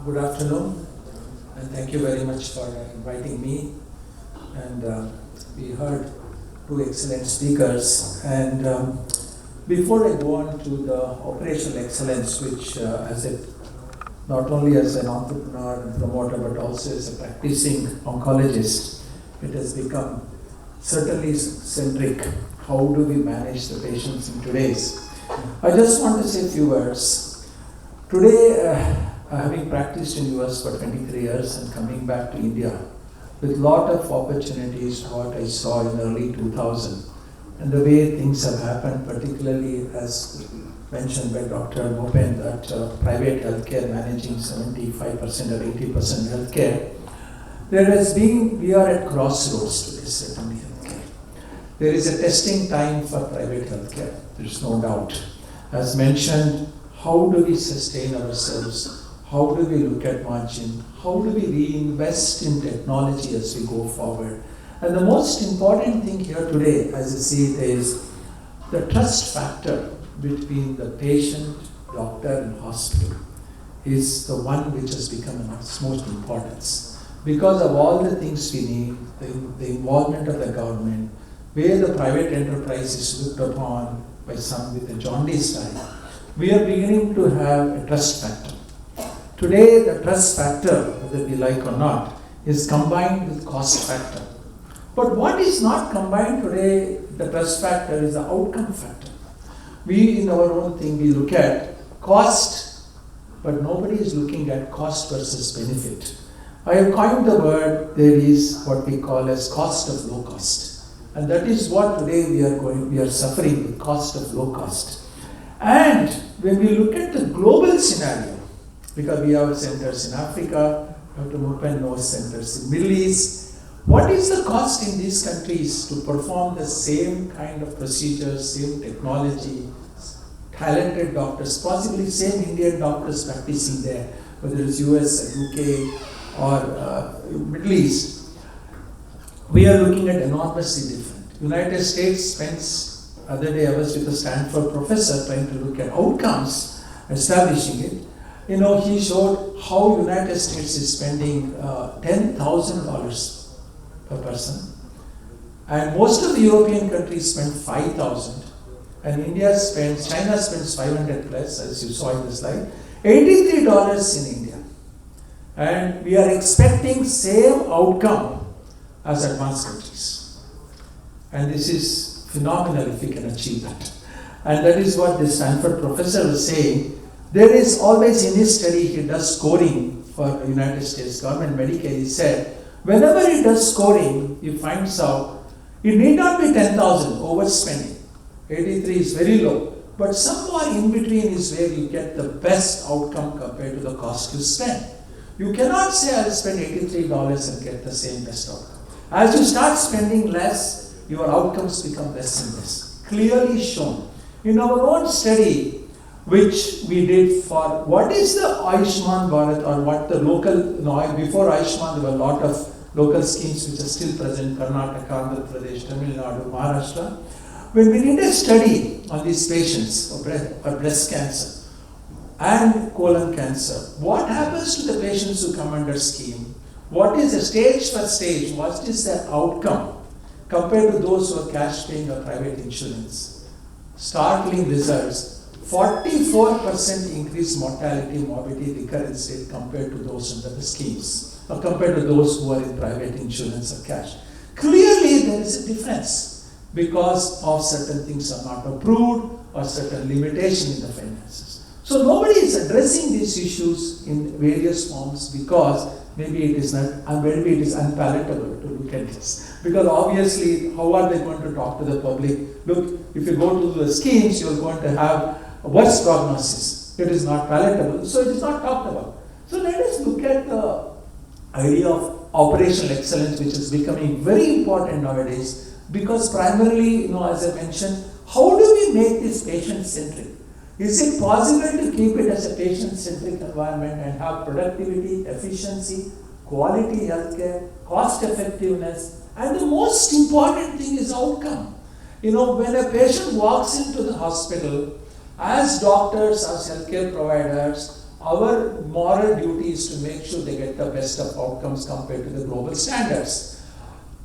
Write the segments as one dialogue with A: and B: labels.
A: Good afternoon, and thank you very much for inviting me. And we heard two excellent speakers. And before I go on to the operational excellence, which not only as an entrepreneur and promoter, but also as a practicing oncologist, it has become certainly centric. How do we manage the patients in today's? I just want to say a few words. Today, having practiced in US for 23 years and coming back to India with lot of opportunities, what I saw in early 2000 and the way things have happened, particularly as mentioned by Dr. Mopen, that private healthcare managing 75% or 80% healthcare, we are at crossroads today, certainly healthcare. There is a testing time for private healthcare, there is no doubt. As mentioned, how do we sustain ourselves? How do we look at margin? How do we reinvest in technology as we go forward? And the most important thing here today, as I see it, is the trust factor between the patient, doctor, and hospital is the one which has become of most importance. Because of all the things we need, the involvement of the government, where the private enterprise is looked upon by some with a jaundice eye, we are beginning to have a trust factor. Today, the trust factor, whether we like or not, is combined with cost factor. But what is not combined today, the trust factor, is the outcome factor. We, in our own thing, we look at cost, but nobody is looking at cost versus benefit. I have coined the word, there is what we call as cost of low cost. And that is what today we are suffering with cost of low cost. And when we look at the global scenario, because we have centers in Africa, Dr. Mupen knows centers in Middle East. What is the cost in these countries to perform the same kind of procedures, same technology, talented doctors, possibly same Indian doctors practicing there, whether it's US, UK, or Middle East? We are looking at enormously different. United States spends, other day I was with a Stanford professor trying to look at outcomes, establishing it. He showed how United States is spending $10,000 per person, and most of the European countries spend $5,000, and China spends 500 plus, as you saw in the slide, $83 in India, and we are expecting same outcome as advanced countries, and this is phenomenal if we can achieve that, and that is what the Stanford professor was saying. There is always, in his study, he does scoring for the United States government, Medicare. He said, whenever he does scoring, he finds out it need not be 10,000 overspending. 83 is very low. But somewhere in between is where you get the best outcome compared to the cost you spend. You cannot say, I'll spend $83 and get the same best outcome. As you start spending less, your outcomes become less and less. Clearly shown. In our own study, which we did for what is the Ayushman Bharat, or what the local, before Ayushman there were a lot of local schemes which are still present, Karnataka, Andhra Pradesh, Tamil Nadu, Maharashtra. When we did a study on these patients for breast cancer and colon cancer, what happens to the patients who come under scheme? What is the stage for stage? What is the outcome compared to those who are cash paying or private insurance? Startling results. 44% increased mortality, morbidity, recurrence rate compared to those under the schemes, or compared to those who are in private insurance or cash. Clearly, there is a difference because of certain things are not approved or certain limitation in the finances. So nobody is addressing these issues in various forms because maybe it is unpalatable to look at this. Because obviously, how are they going to talk to the public? Look, if you go to the schemes, you're going to have a worse prognosis. It is not palatable, so it is not talked about. So let us look at the idea of operational excellence, which is becoming very important nowadays, because primarily, as I mentioned, how do we make this patient-centric? Is it possible to keep it as a patient-centric environment and have productivity, efficiency, quality healthcare, cost effectiveness, and the most important thing is outcome. When a patient walks into the hospital, as doctors, as healthcare providers, our moral duty is to make sure they get the best of outcomes compared to the global standards.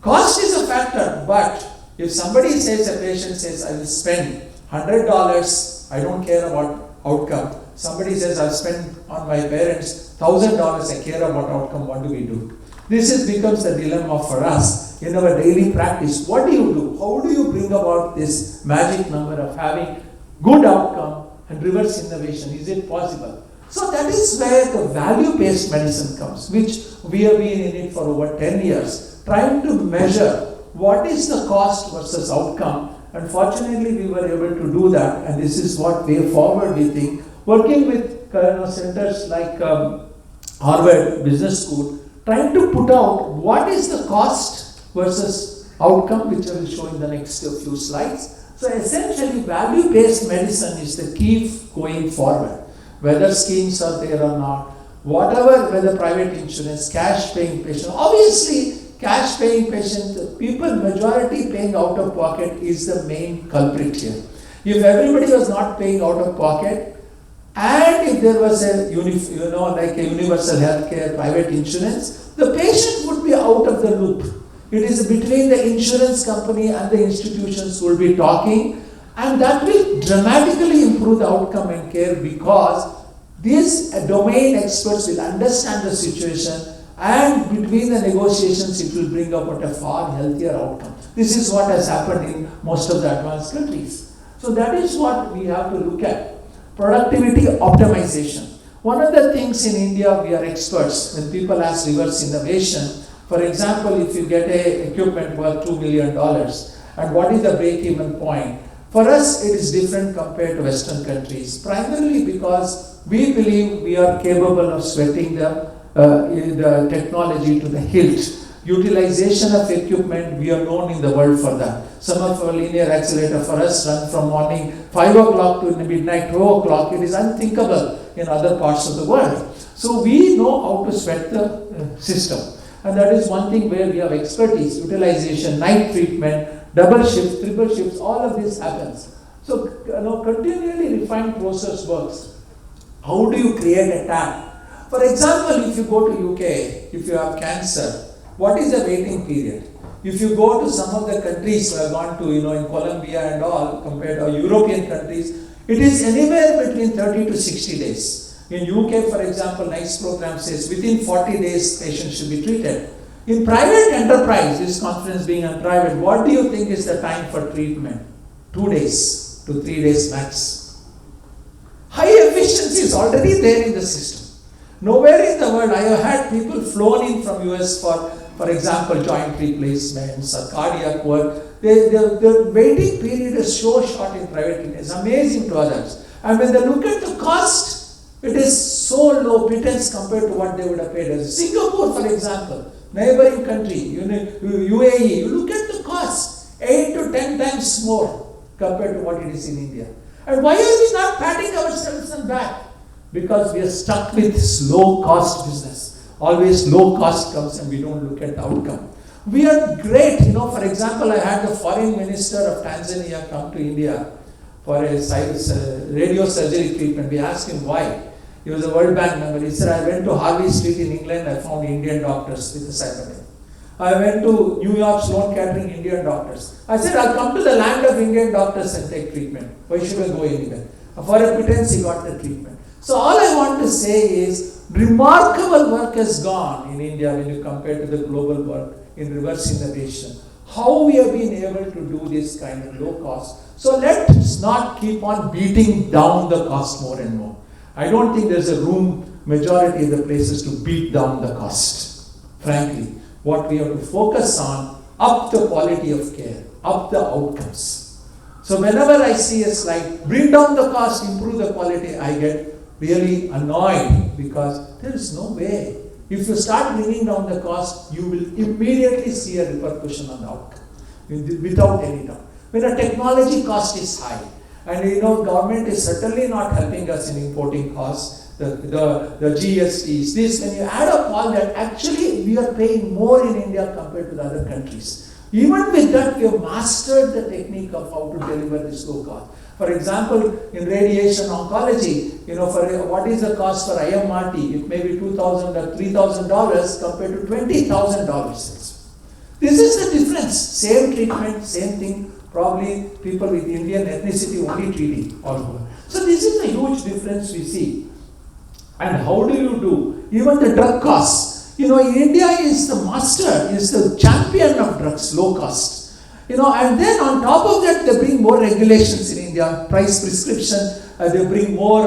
A: Cost is a factor, but if somebody says, a patient says, I will spend $100, I don't care about outcome. Somebody says, I'll spend on my parents $1,000, I care about outcome, what do we do? This becomes the dilemma for us in our daily practice. What do you do? How do you bring about this magic number of having good outcome and reverse innovation? Is it possible? So that is where the value-based medicine comes, which we have been in it for over 10 years, trying to measure what is the cost versus outcome. And fortunately, we were able to do that, and this is what way forward we think. Working with centers like Harvard Business School, trying to put out what is the cost versus outcome, which I will show in the next few slides. So essentially, value-based medicine is the key going forward. Whether schemes are there or not, whether private insurance, cash paying patient. Obviously, cash paying patient, people majority paying out of pocket is the main culprit here. If everybody was not paying out of pocket, and if there was a universal healthcare, private insurance, the patient would be out of the loop. It is between the insurance company and the institutions who will be talking, and that will dramatically improve the outcome and care, because these domain experts will understand the situation, and between the negotiations it will bring about a far healthier outcome. This is what has happened in most of the advanced countries. So that is what we have to look at. Productivity optimization. One of the things in India we are experts when people ask reverse innovation. For example, if you get a equipment worth $2 million, and what is the break-even point? For us, it is different compared to Western countries, primarily because we believe we are capable of sweating the technology to the hilt. Utilization of equipment, we are known in the world for that. Some of our linear accelerator for us run from morning 5 o'clock to midnight 2 o'clock. It is unthinkable in other parts of the world. So we know how to sweat the system. And that is one thing where we have expertise, utilization, night treatment, double shifts, triple shifts, all of this happens. So continually refined process works. How do you create a tap? For example, if you go to UK, if you have cancer, what is the waiting period? If you go to some of the countries we have gone to, in Colombia and all, compared to European countries, it is anywhere between 30 to 60 days. In UK, for example, NICE program says within 40 days patients should be treated. In private enterprise, this conference being on private, what do you think is the time for treatment? 2 days to 3 days max. High efficiency is already there in the system. Nowhere in the world, I have had people flown in from US for example, joint replacements or cardiac work. The waiting period is so short in private. It's amazing to others. And when they look at the cost, it is so low pittance compared to what they would have paid us. Singapore, for example, neighboring country, UAE, you look at the cost, 8 to 10 times more compared to what it is in India. And why are we not patting ourselves on the back? Because we are stuck with low cost business. Always low cost comes and we don't look at the outcome. We are great, for example, I had the foreign minister of Tanzania come to India for a radio surgery treatment. We asked him why. He was a World Bank member. He said, I went to Harvey Street in England, I found Indian doctors with a cybernetic. I went to New York, Sloan Kettering, Indian doctors. I said, I'll come to the land of Indian doctors and take treatment. Why should I go anywhere? For a pittance, he got the treatment. So all I want to say is, remarkable work has gone in India when you compare to the global work in reverse innovation. How we have been able to do this kind of low cost. So let's not keep on beating down the cost more and more. I don't think there's a room, majority of the places, to beat down the cost. Frankly, what we have to focus on, up the quality of care, up the outcomes. So whenever I see a slide, bring down the cost, improve the quality, I get really annoyed, because there is no way. If you start bringing down the cost, you will immediately see a repercussion on the outcome, without any doubt. When a technology cost is high, and government is certainly not helping us in importing costs, the GSTs, this, when you add up all that, actually we are paying more in India compared to the other countries. Even with that, we have mastered the technique of how to deliver this low cost. For example, in radiation oncology, for what is the cost for IMRT? It may be $2,000 or $3,000 compared to $20,000. This is the difference. Same treatment, same thing. Probably people with Indian ethnicity only treating all over. So this is a huge difference we see. And how do you do? Even the drug costs. India is the master, is the champion of drugs, low cost. And then on top of that, they bring more regulations in India, price prescription, they bring more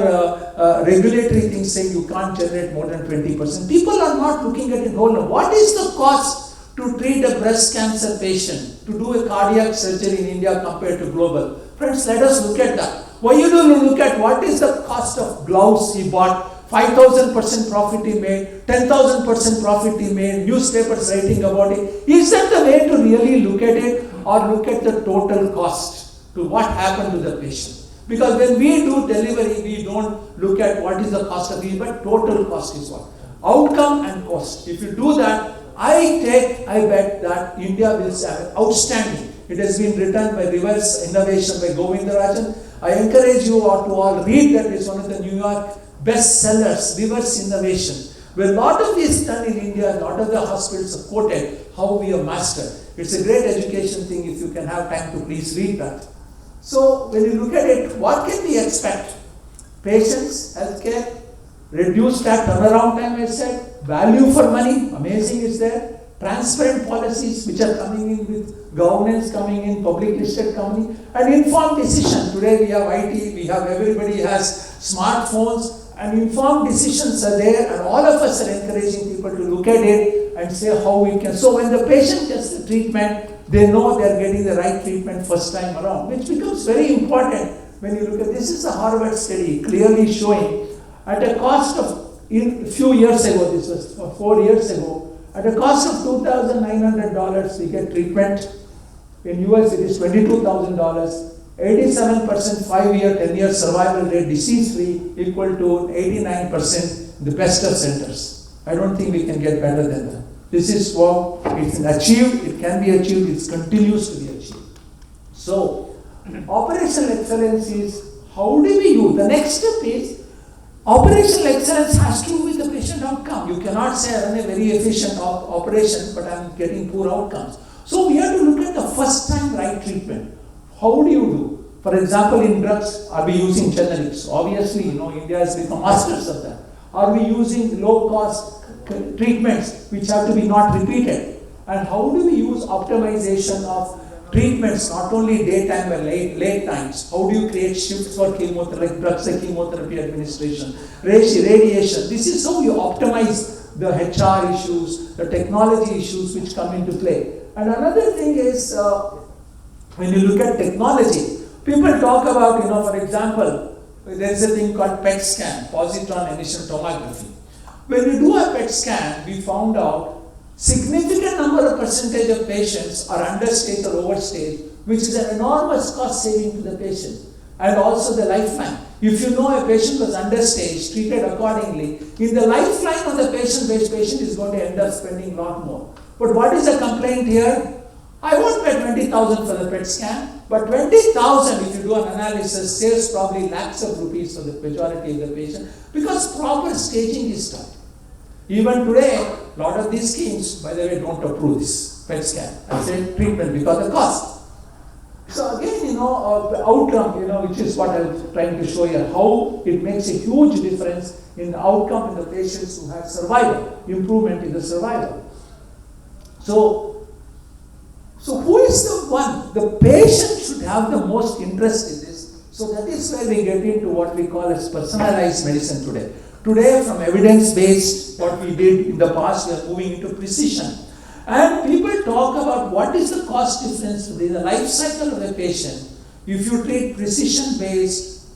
A: regulatory things saying you can't generate more than 20%. People are not looking at it whole. What is the cost to treat a breast cancer patient, to do a cardiac surgery in India compared to global? Friends, let us look at that. Why you don't look at what is the cost of gloves he bought, 5,000% profit he made, 10,000% profit he made, newspapers writing about it. Is that the way to really look at it, or look at the total cost to what happened to the patient? Because when we do delivery, we don't look at what is the cost of it, but total cost is what? Outcome and cost. If you do that, I bet that India will have outstanding. It has been written by Reverse Innovation by Govindarajan. I encourage you all to all read that. It's one of the New York bestsellers, Reverse Innovation, where a lot of this done in India, a lot of the hospitals are quoted how we have mastered. It's a great education thing. If you can have time to please read that. So when you look at it, what can we expect? Patients, healthcare, reduced that turnaround time, I said, value for money, amazing is there, transparent policies which are coming in with governance coming in, public listed company, and informed decision. Today we have IT, everybody has smartphones, and informed decisions are there, and all of us are encouraging people to look at it and say how we can. So when the patient gets the treatment, they know they are getting the right treatment first time around, which becomes very important when you look at this. Is a Harvard study clearly showing at a cost of, a few years ago, this was 4 years ago, at a cost of $2,900 we get treatment. In US it is $22,000. 87% 5-year, 10-year survival rate, disease-free, equal to 89% the best of centers. I don't think we can get better than that. This is what it's achieved, it can be achieved, it continues to be achieved. So, operational excellence is, how do we do? The next step is, operational excellence has to do with the patient outcome. You cannot say I run a very efficient operation, but I'm getting poor outcomes. So we have to look at the first time right treatment. How do you do? For example, in drugs, are we using generics? Obviously, India has become masters of that. Are we using low-cost treatments which have to be not repeated? And how do we use optimization of treatments, not only daytime but late times? How do you create shifts for chemotherapy, like drugs like chemotherapy administration, radiation? This is how you optimize the HR issues, the technology issues which come into play. And another thing is, when you look at technology, people talk about, for example, there is a thing called PET scan, positron emission tomography. When we do a PET scan, we found out significant number of percentage of patients are understage or overstage, which is an enormous cost saving to the patient, and also the lifeline. If you know a patient was understage, treated accordingly, in the lifeline of the patient is going to end up spending a lot more. But what is the complaint here? I won't pay 20,000 for the PET scan, but 20,000, if you do an analysis, saves probably lakhs of rupees for the majority of the patient, because proper staging is done. Even today, a lot of these schemes, by the way, don't approve this PET scan as a treatment because of the cost. So again, outcome, which is what I was trying to show you, how it makes a huge difference in the outcome in the patients who have survival, improvement in the survival. So who is the one? The patient should have the most interest in this. So that is where we get into what we call as personalized medicine today. Today, from evidence-based, what we did in the past, we are moving into precision. And people talk about what is the cost difference in the life cycle of a patient if you treat precision-based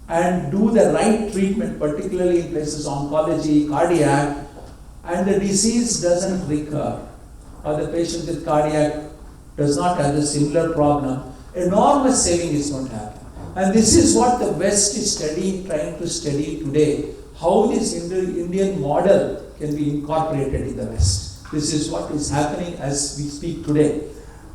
A: and do the right treatment, particularly in places oncology, cardiac, and the disease doesn't recur, or the patient with cardiac does not have the similar problem, enormous saving is going to happen. And this is what the West is trying to study today, how this Indian model can be incorporated in the West. This is what is happening as we speak today.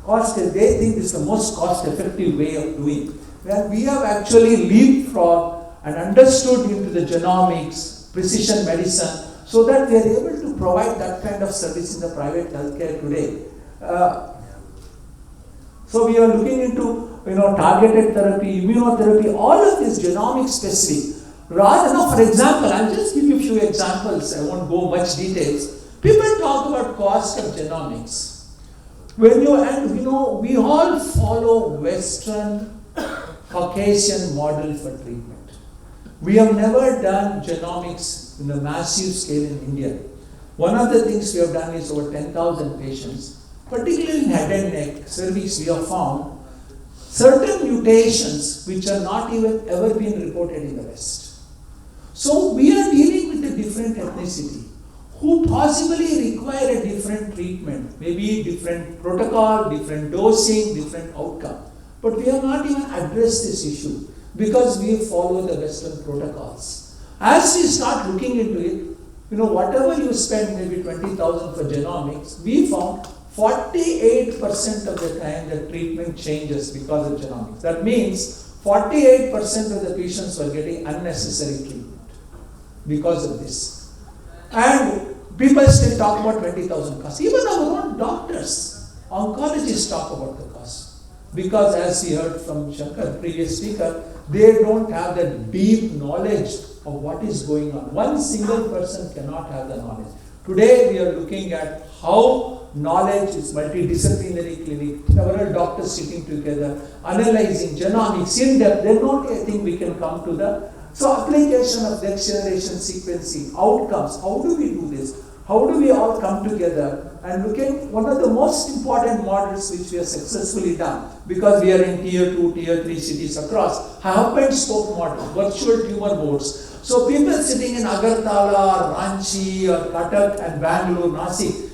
A: They think this is the most cost-effective way of doing. where we have actually leapfrogged and understood into the genomics, precision medicine, so that we are able to provide that kind of service in the private healthcare today. So we are looking into targeted therapy, immunotherapy, all of this genomic specific. Rather, for example, I'll just give you a few examples. I won't go much details. People talk about cost of genomics. We all follow Western Caucasian model for treatment. We have never done genomics in a massive scale in India. One of the things we have done is over 10,000 patients, particularly in head and neck, cervix, we have found certain mutations which are not even ever been reported in the West. So we are dealing with a different ethnicity who possibly require a different treatment, maybe different protocol, different dosing, different outcome. But we have not even addressed this issue because we follow the Western protocols. As we start looking into it, whatever you spend, maybe 20,000 for genomics, we found 48% of the time the treatment changes because of genomics. That means 48% of the patients were getting unnecessary treatment because of this. And people still talk about 20,000 costs. Even our own doctors, oncologists talk about the cost. Because as we heard from Shankar, previous speaker, they don't have that deep knowledge of what is going on. One single person cannot have the knowledge. Today we are looking at how knowledge is multidisciplinary clinic, several doctors sitting together, analyzing genomics in depth. Then only I think we can come to the application of next generation sequencing, outcomes. How do we do this? How do we all come together and look at one of the most important models which we have successfully done, because we are in tier 2, tier 3 cities across, hub and spoke model, virtual tumor boards. So people sitting in Agartala, Ranchi, or Cuttack and Bangalore, Nasik,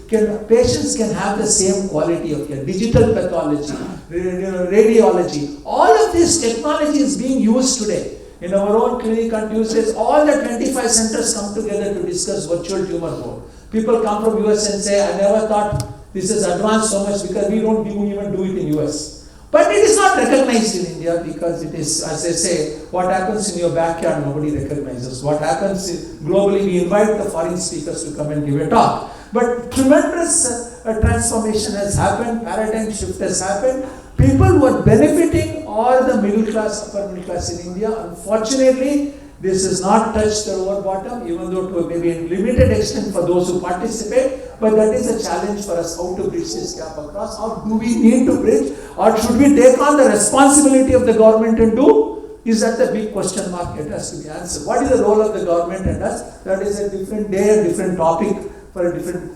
A: patients can have the same quality of care. Digital pathology, radiology, all of this technology is being used today. In our own clinic on Tuesdays, all the 25 centers come together to discuss virtual tumor board. People come from US and say, I never thought this is advanced so much because we don't even do it in US. But it is not recognized in India because it is, as I say, what happens in your backyard, nobody recognizes. What happens globally, we invite the foreign speakers to come and give a talk. But tremendous transformation has happened, paradigm shift has happened. People who are benefiting are the middle class, upper middle class in India. Unfortunately, this has not touched the lower bottom, even though to maybe a limited extent for those who participate. But that is a challenge for us, how to bridge this gap across. How do we need to bridge? Or should we take on the responsibility of the government and do? Is that the big question mark? It has to be answered. What is the role of the government and us? That is a different day, a different topic.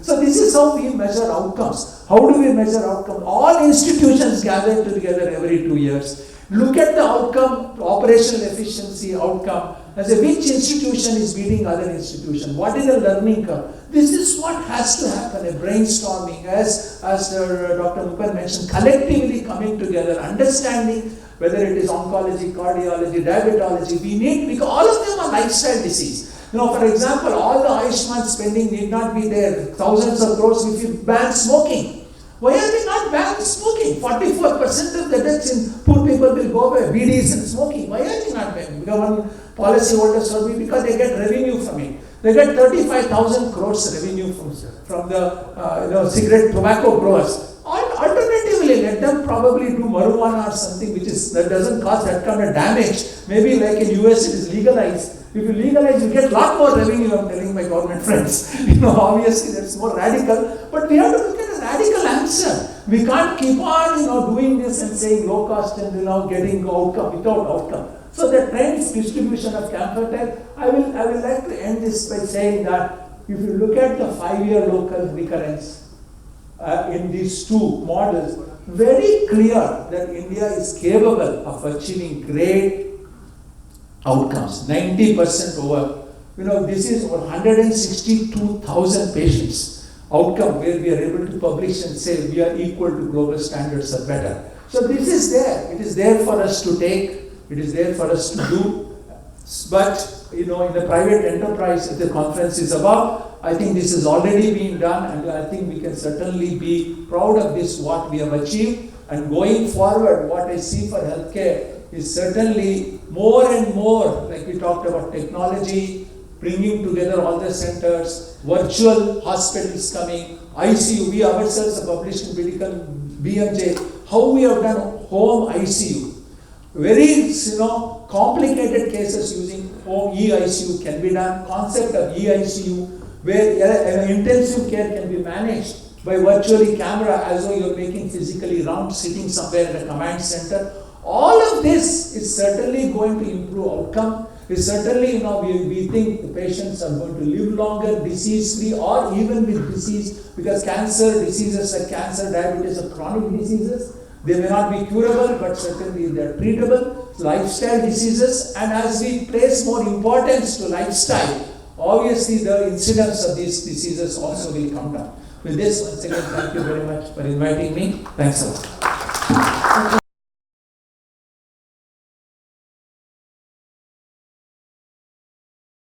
A: So this is how we measure outcomes. How do we measure outcomes? All institutions gather together every 2 years. Look at the outcome, operational efficiency outcome. As which institution is beating other institution? What is the learning curve? This is what has to happen, a brainstorming, as Dr. Mukar mentioned, collectively coming together, understanding whether it is oncology, cardiology, diabetology. We need, because all of them are lifestyle disease. For example, all the Ayushman spending need not be there. Thousands of crores if you ban smoking. Why are we not banning smoking? 44% of the deaths in poor people will go away. BDs and smoking. Why are we not banning? Because one policy holders told me because they get revenue from it. They get 35,000 crores revenue from the cigarette tobacco growers. Alternatively, let them probably do marijuana or something that doesn't cause that kind of damage. Maybe like in US it is legalized. If you legalize, you get a lot more revenue, I'm telling my government friends. Obviously that's more radical, but we have to look at a radical answer. We can't keep on, doing this and saying low cost and, getting outcome without outcome. So the trends distribution of camphor, I will like to end this by saying that if you look at the 5-year local recurrence in these two models, very clear that India is capable of achieving great outcomes, 90% over. This is over 162,000 patients outcome where we are able to publish and say we are equal to global standards or better. So this is there. It is there for us to take. It is there for us to do. But, in the private enterprise, if the conference is about, I think this has already been done, and I think we can certainly be proud of this, what we have achieved. And going forward, what I see for healthcare is certainly more and more, like we talked about technology, bringing together all the centers, virtual hospitals coming, ICU. We ourselves have published in medical BMJ how we have done home ICU. Very complicated cases using home eICU can be done. Concept of eICU where intensive care can be managed by virtually camera as though you're making physically round sitting somewhere in a command center. All of this is certainly going to improve outcome. Is certainly, we think the patients are going to live longer, disease-free, or even with disease, because cancer diseases like cancer, diabetes are chronic diseases. They may not be curable, but certainly they are treatable. Lifestyle diseases, and as we place more importance to lifestyle, obviously the incidence of these diseases also will come down. With this, once again, thank you very much for inviting me. Thanks a lot.